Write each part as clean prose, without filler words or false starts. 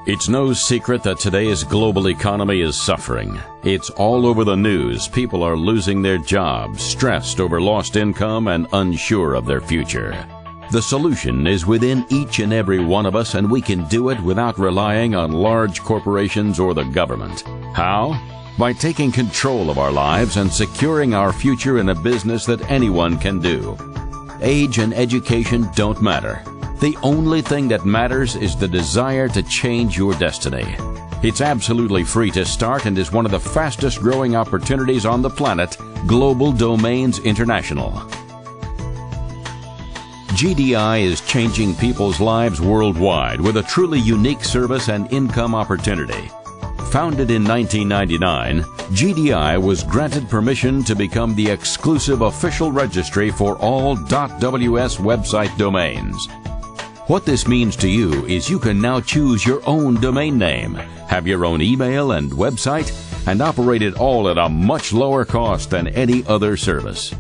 It's no secret that today's global economy is suffering. It's all over the news. People are losing their jobs, stressed over lost income, and unsure of their future. The solution is within each and every one of us, and we can do it without relying on large corporations or the government. How? By taking control of our lives and securing our future in a business that anyone can do. Age and education don't matter. The only thing that matters is the desire to change your destiny. It's absolutely free to start and is one of the fastest growing opportunities on the planet, Global Domains International. GDI is changing people's lives worldwide with a truly unique service and income opportunity. Founded in 1999, GDI was granted permission to become the exclusive official registry for all .ws website domains. What this means to you is you can now choose your own domain name, have your own email and website, and operate it all at a much lower cost than any other service.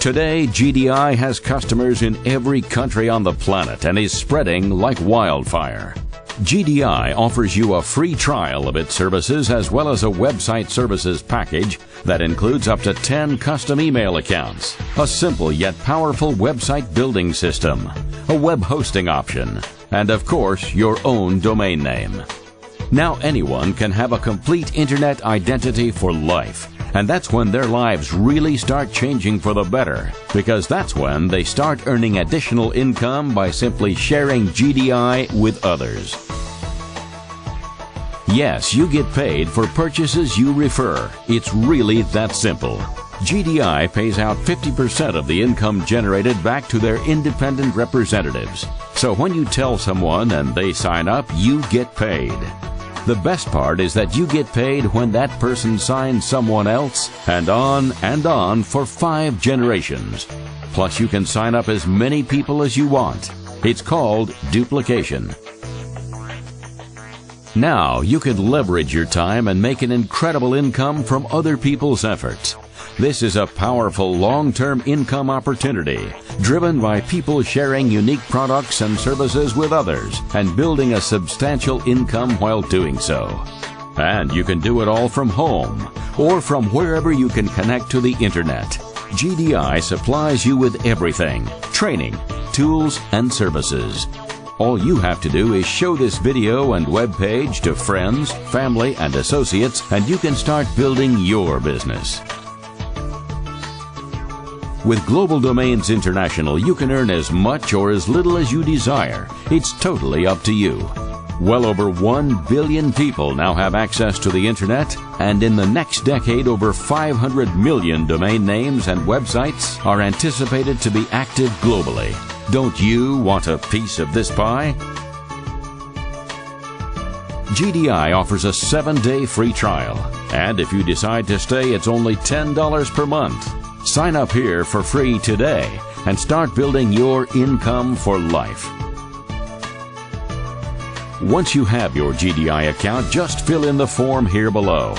Today, GDI has customers in every country on the planet and is spreading like wildfire. GDI offers you a free trial of its services as well as a website services package that includes up to 10 custom email accounts, a simple yet powerful website building system, a web hosting option, and of course your own domain name. Now anyone can have a complete internet identity for life, and that's when their lives really start changing for the better, because that's when they start earning additional income by simply sharing GDI with others. Yes, you get paid for purchases you refer. It's really that simple. GDI pays out 50% of the income generated back to their independent representatives. So when you tell someone and they sign up, you get paid. The best part is that you get paid when that person signs someone else, and on for 5 generations. Plus you can sign up as many people as you want. It's called duplication. Now you can leverage your time and make an incredible income from other people's efforts. This is a powerful long-term income opportunity driven by people sharing unique products and services with others and building a substantial income while doing so. And you can do it all from home or from wherever you can connect to the internet. GDI supplies you with everything: training, tools, and services. All you have to do is show this video and web page to friends, family, and associates, and you can start building your business. With Global Domains International, you can earn as much or as little as you desire. It's totally up to you. Well over 1 billion people now have access to the internet, and in the next decade, over 500 million domain names and websites are anticipated to be active globally. Don't you want a piece of this pie? GDI offers a 7-day free trial, and if you decide to stay, it's only $10 per month. Sign up here for free today and start building your income for life. Once you have your GDI account, just fill in the form here below.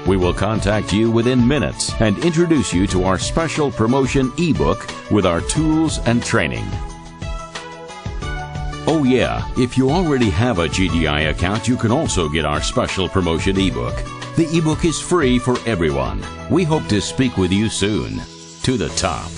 We will contact you within minutes and introduce you to our special promotion ebook with our tools and training. Oh yeah, if you already have a GDI account, you can also get our special promotion ebook. The ebook is free for everyone. We hope to speak with you soon. To the top.